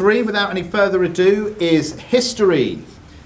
3, without any further ado, is history,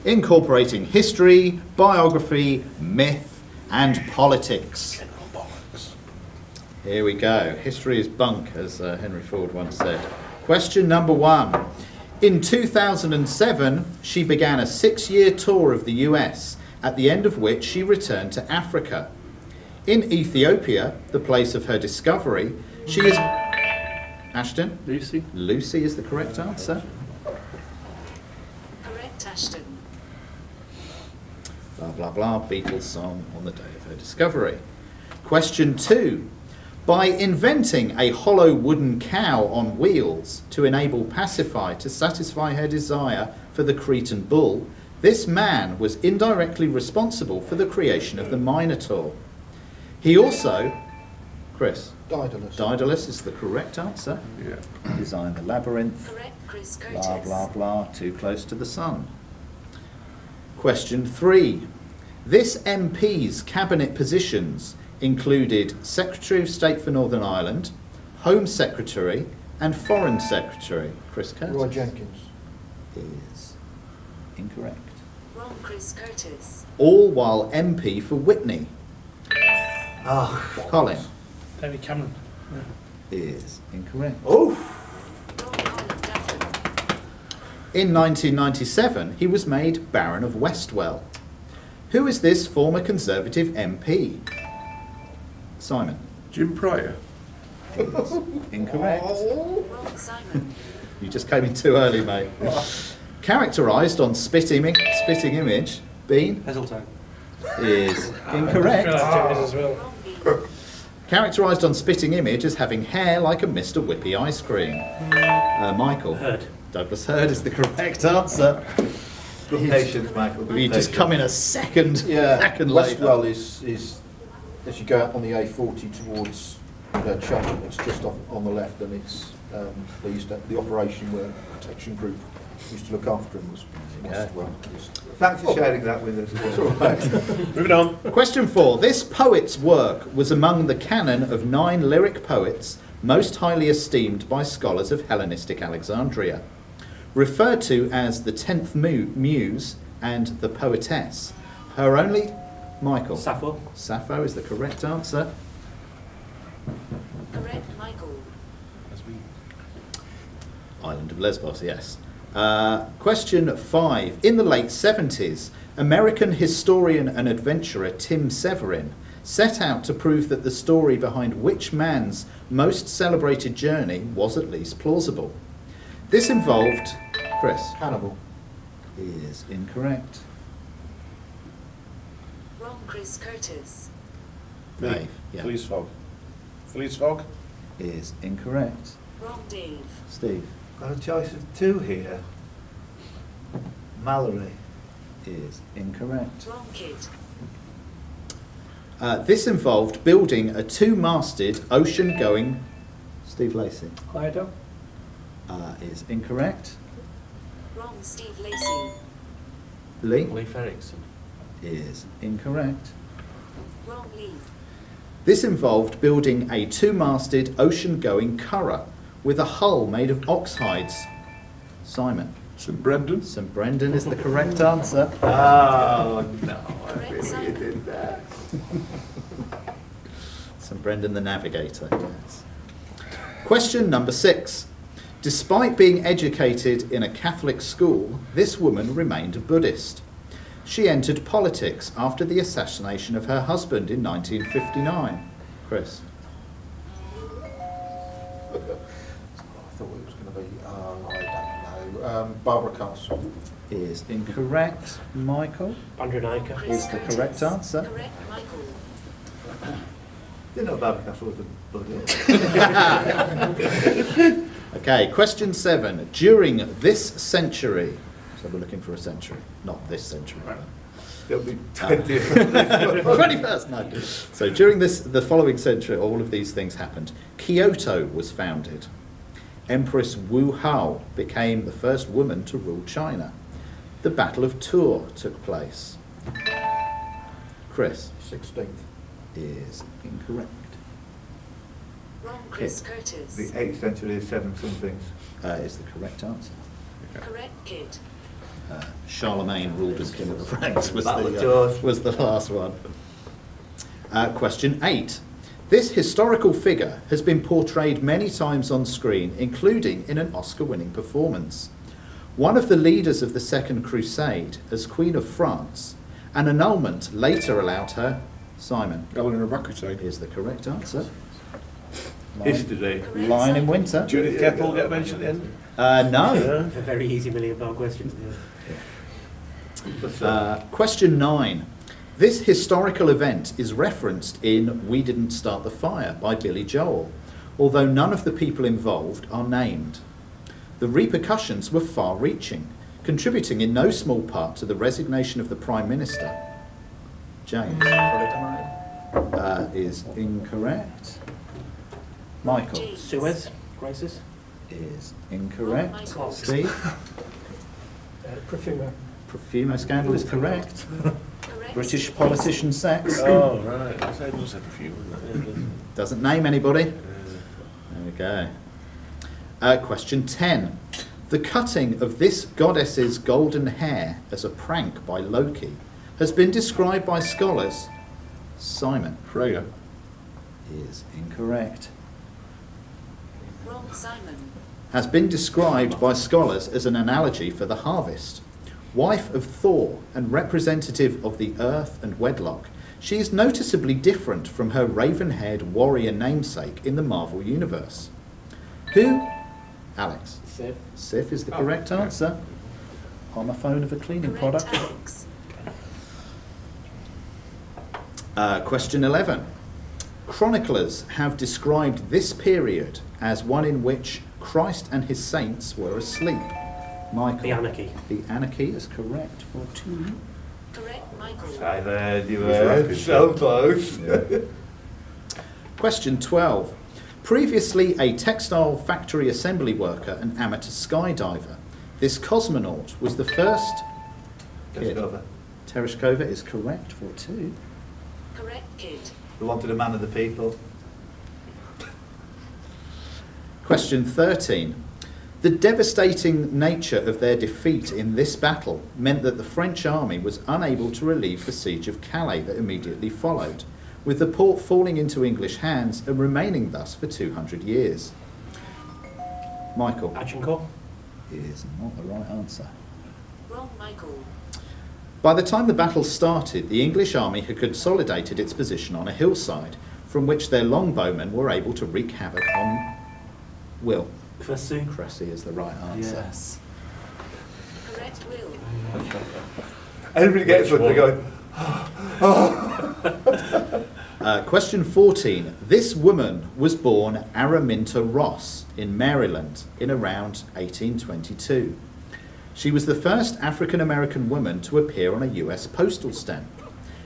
incorporating history, biography, myth, and politics. Here we go. History is bunk, as Henry Ford once said. Question number 1. In 2007, she began a 6-year tour of the US, at the end of which she returned to Africa. In Ethiopia, the place of her discovery, she is... Ashton? Lucy. Lucy is the correct answer. Correct, Ashton. Blah, blah, blah. Beatles song on the day of her discovery. Question 2. By inventing a hollow wooden cow on wheels to enable Pacify to satisfy her desire for the Cretan bull, this man was indirectly responsible for the creation of the Minotaur. He also... Chris? Daedalus. Daedalus is the correct answer. Yeah. Designed the labyrinth. Correct, Chris Curtis. Blah, blah, blah. Too close to the sun. Question 3. This MP's cabinet positions included Secretary of State for Northern Ireland, Home Secretary, and Foreign Secretary. Chris Curtis. Roy Jenkins. Is incorrect. Wrong, Chris Curtis. All while MP for Whitney. Colin. David Cameron. Is incorrect. Oh! Wrong, Colin Duffin. In 1997, he was made Baron of Westwell. Who is this former Conservative MP? Simon. Jim Pryor. Is incorrect. Wrong, Simon. You just came in too early, mate. Characterised on spitting image, Bean Heseltine. is I incorrect. feel like it is as well. Wrong, Bean. Characterised on spitting image as having hair like a Mr. Whippy ice cream. Michael. Hurd. Douglas Hurd is the correct answer. Good patience, Michael. You just come in a second, Yeah, second later. Westwell is as you go out on the A40 towards Cheltenham, it's just off on the left, and it's they used to, the operation where Protection Group used to look after him was Westwell. Thanks for sharing that with us. Moving on. Question 4. This poet's work was among the canon of 9 lyric poets most highly esteemed by scholars of Hellenistic Alexandria. Referred to as the 10th muse and the poetess. Her only... Michael. Sappho. Sappho is the correct answer. Correct, Michael. Island of Lesbos, yes. Question 5. In the late 70s, American historian and adventurer Tim Severin set out to prove that the story behind which man's most celebrated journey was at least plausible. This involved... Chris. Hannibal. Is incorrect. Wrong, Chris Curtis. Dave. Yeah. Fleece Fog. Fleece Fog. Is incorrect. Wrong, Dave. Steve. Got a choice of 2 here. Mallory. Is incorrect. Wrong, Kid. This involved building a 2-masted ocean-going... Steve Lacey. Clydesdale. Is incorrect. Wrong, Steve Lacey. Lee. Leif Erikson. Is incorrect. Wrong, Lee. This involved building a 2-masted ocean-going curragh with a hull made of ox hides. Simon. St Brendan. St Brendan is the correct answer. Oh, no, I Correct, really Simon. did that. St Brendan the Navigator, yes. Question number 6. Despite being educated in a Catholic school, this woman remained a Buddhist. She entered politics after the assassination of her husband in 1959. Chris. I thought it was going to be, I don't know, Barbara Castle. Is incorrect. Michael Bandranaika. Chris is the Curtis. correct answer. Correct, Michael. Didn't know Barbara Castle was a bloody. Okay, question 7. During this century, so we're looking for a century, not this century. It'll be 20. 21st, no. So during the following century, all of these things happened. Kyoto was founded. Empress Wu Hao became the first woman to rule China. The Battle of Tours took place. Chris. 16th. Is incorrect. Wrong, Chris Curtis. The 8th century is 7 somethings. Is the correct answer. Correct kid. Charlemagne ruled as king of the Franks was That was the, yours. was the last one. Question 8. This historical figure has been portrayed many times on screen, including in an Oscar-winning performance. One of the leaders of the Second Crusade as Queen of France, an annulment later allowed her, Simon, Eleanor of Aquitaine. is the correct answer. History. Lion in Winter. Judith Keppel get mentioned at the end? No. It's a very easy million-pound question. Question 9. This historical event is referenced in We Didn't Start the Fire by Billy Joel, although none of the people involved are named. The repercussions were far-reaching, contributing in no small part to the resignation of the Prime Minister. James is incorrect. Michael James. Suez crisis. is incorrect. Michael. Steve? Profumo. Profumo scandal is correct. Correct. British politician sex. Oh, right. I said it perfume, wasn't it? Doesn't name anybody. There we go. Question 10. The cutting of this goddess's golden hair as a prank by Loki has been described by scholars. Simon Freya. is incorrect. Wrong Simon. Has been described by scholars as an analogy for the harvest. Wife of Thor and representative of the earth and wedlock, she is noticeably different from her raven-haired warrior namesake in the Marvel Universe. Who? Alex. Sif. Sif is the correct answer. Homophone of a cleaning Correct product. Alex. Question 11. Chroniclers have described this period as one in which Christ and his saints were asleep. Michael. The Anarchy. The Anarchy is correct for 2. Correct Michael. I heard you It was were rapid, so yeah. close. Question 12. Previously a textile factory assembly worker and amateur skydiver, this cosmonaut was the first kid. Discover. Tereshkova is correct for 2. Correct kid. We wanted a man of the people. Question 13. The devastating nature of their defeat in this battle meant that the French army was unable to relieve the siege of Calais that immediately followed, with the port falling into English hands and remaining thus for 200 years. Michael Agincourt. is not the right answer. Wrong Michael. By the time the battle started, the English army had consolidated its position on a hillside, from which their longbowmen were able to wreak havoc on Will. Cressy. Cressy is the right answer. Yes. Correct Will. Everybody gets what they're going. Question 14. This woman was born Araminta Ross in Maryland in around 1822. She was the first African-American woman to appear on a US postal stamp.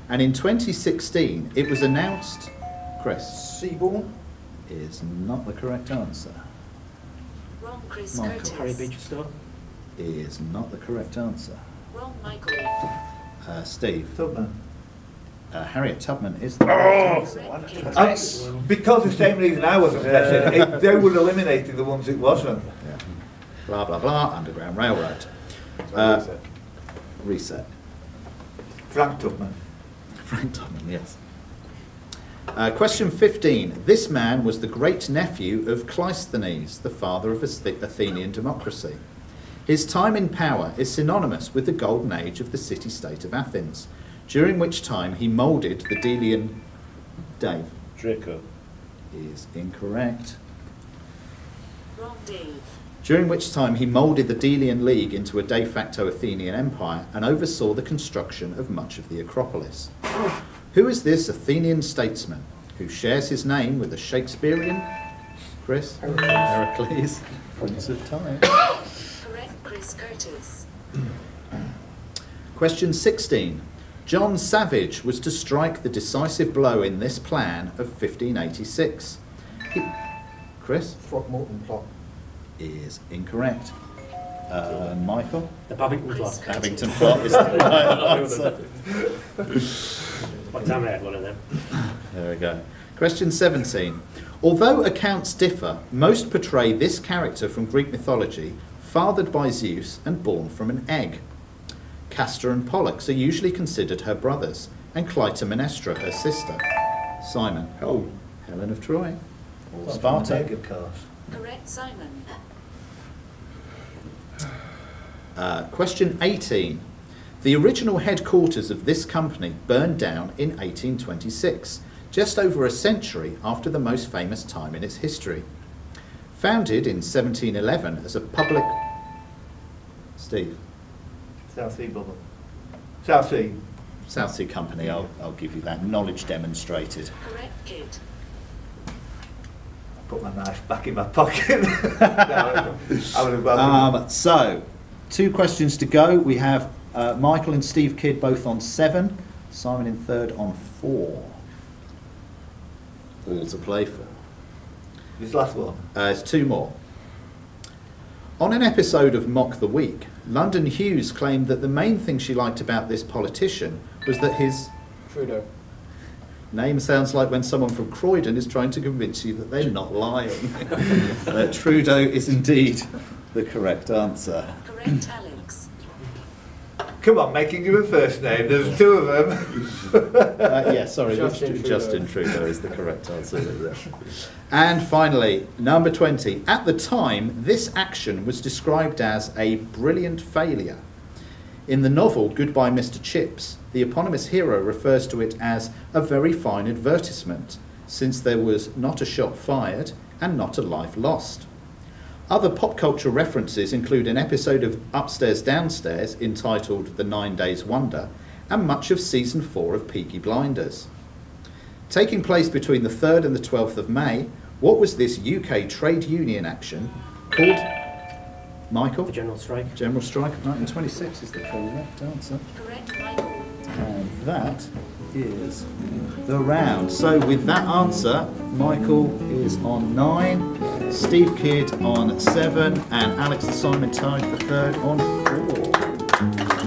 And in 2016, it was announced... Chris Seaborn. is not the correct answer. Wrong Chris Michael. Curtis. Harry Beecher-Stowe. Is not the correct answer. Wrong Michael. Steve. Tubman. Harriet Tubman is the correct answer. Correct kid. Because the same reason I wasn't guessing, they were eliminating the ones it wasn't. Yeah. Blah, blah, blah. Underground Railroad. Reset. Frank Tubman. Frank Tubman, yes. Question 15. This man was the great-nephew of Cleisthenes, the father of Athenian democracy. His time in power is synonymous with the golden age of the city-state of Athens, during which time he moulded the Delian... Dave Draco. is incorrect. Wrong Dave. During which time he moulded the Delian League into a de facto Athenian empire and oversaw the construction of much of the Acropolis. Who is this Athenian statesman who shares his name with the Shakespearean... Chris? Heracles. Prince of Time. Correct Chris Curtis. Question 16. John Savage was to strike the decisive blow in this plan of 1586. Chris? Throckmorton plot. Is incorrect. Michael? The Babington Plot. Abington plot is the right answer. By the time I had one of them. There we go. Question 17. Although accounts differ, most portray this character from Greek mythology fathered by Zeus and born from an egg. Castor and Pollux are usually considered her brothers, and Clytemnestra her sister. Simon. Oh. Helen of Troy. Or Well, Sparta. Mega cars. Correct, Simon. Question 18. The original headquarters of this company burned down in 1826, just over a century after the most famous time in its history. Founded in 1711 as a public... Steve? South Sea bubble. South Sea. South Sea Company, I'll give you that. Knowledge demonstrated. Correct, Kid. Put my knife back in my pocket. No, I would have So, 2 questions to go. We have Michael and Steve Kidd both on 7, Simon in third on 4. All to play for. This last one. There's 2 more. On an episode of Mock the Week, London Hughes claimed that the main thing she liked about this politician was that his Trudeau. name sounds like when someone from Croydon is trying to convince you that they're not lying. Trudeau is indeed the correct answer. Correct, Alex. Come on, making you a first name. There's 2 of them. Yeah, sorry, Justin Trudeau. Justin Trudeau is the correct answer. Yeah. And finally, number 20. At the time, this action was described as a brilliant failure. In the novel Goodbye Mr. Chips, the eponymous hero refers to it as a very fine advertisement, since there was not a shot fired and not a life lost. Other pop culture references include an episode of Upstairs Downstairs entitled The 9 Days Wonder and much of season 4 of Peaky Blinders. Taking place between the 3rd and the 12th of May, what was this UK trade union action called? Michael? The general strike. General Strike of 1926 is the correct answer. Correct, Michael. And that is the round. So with that answer, Michael is on 9, Steve Kidd on 7, and Alex and Simon tied for 3rd on 4.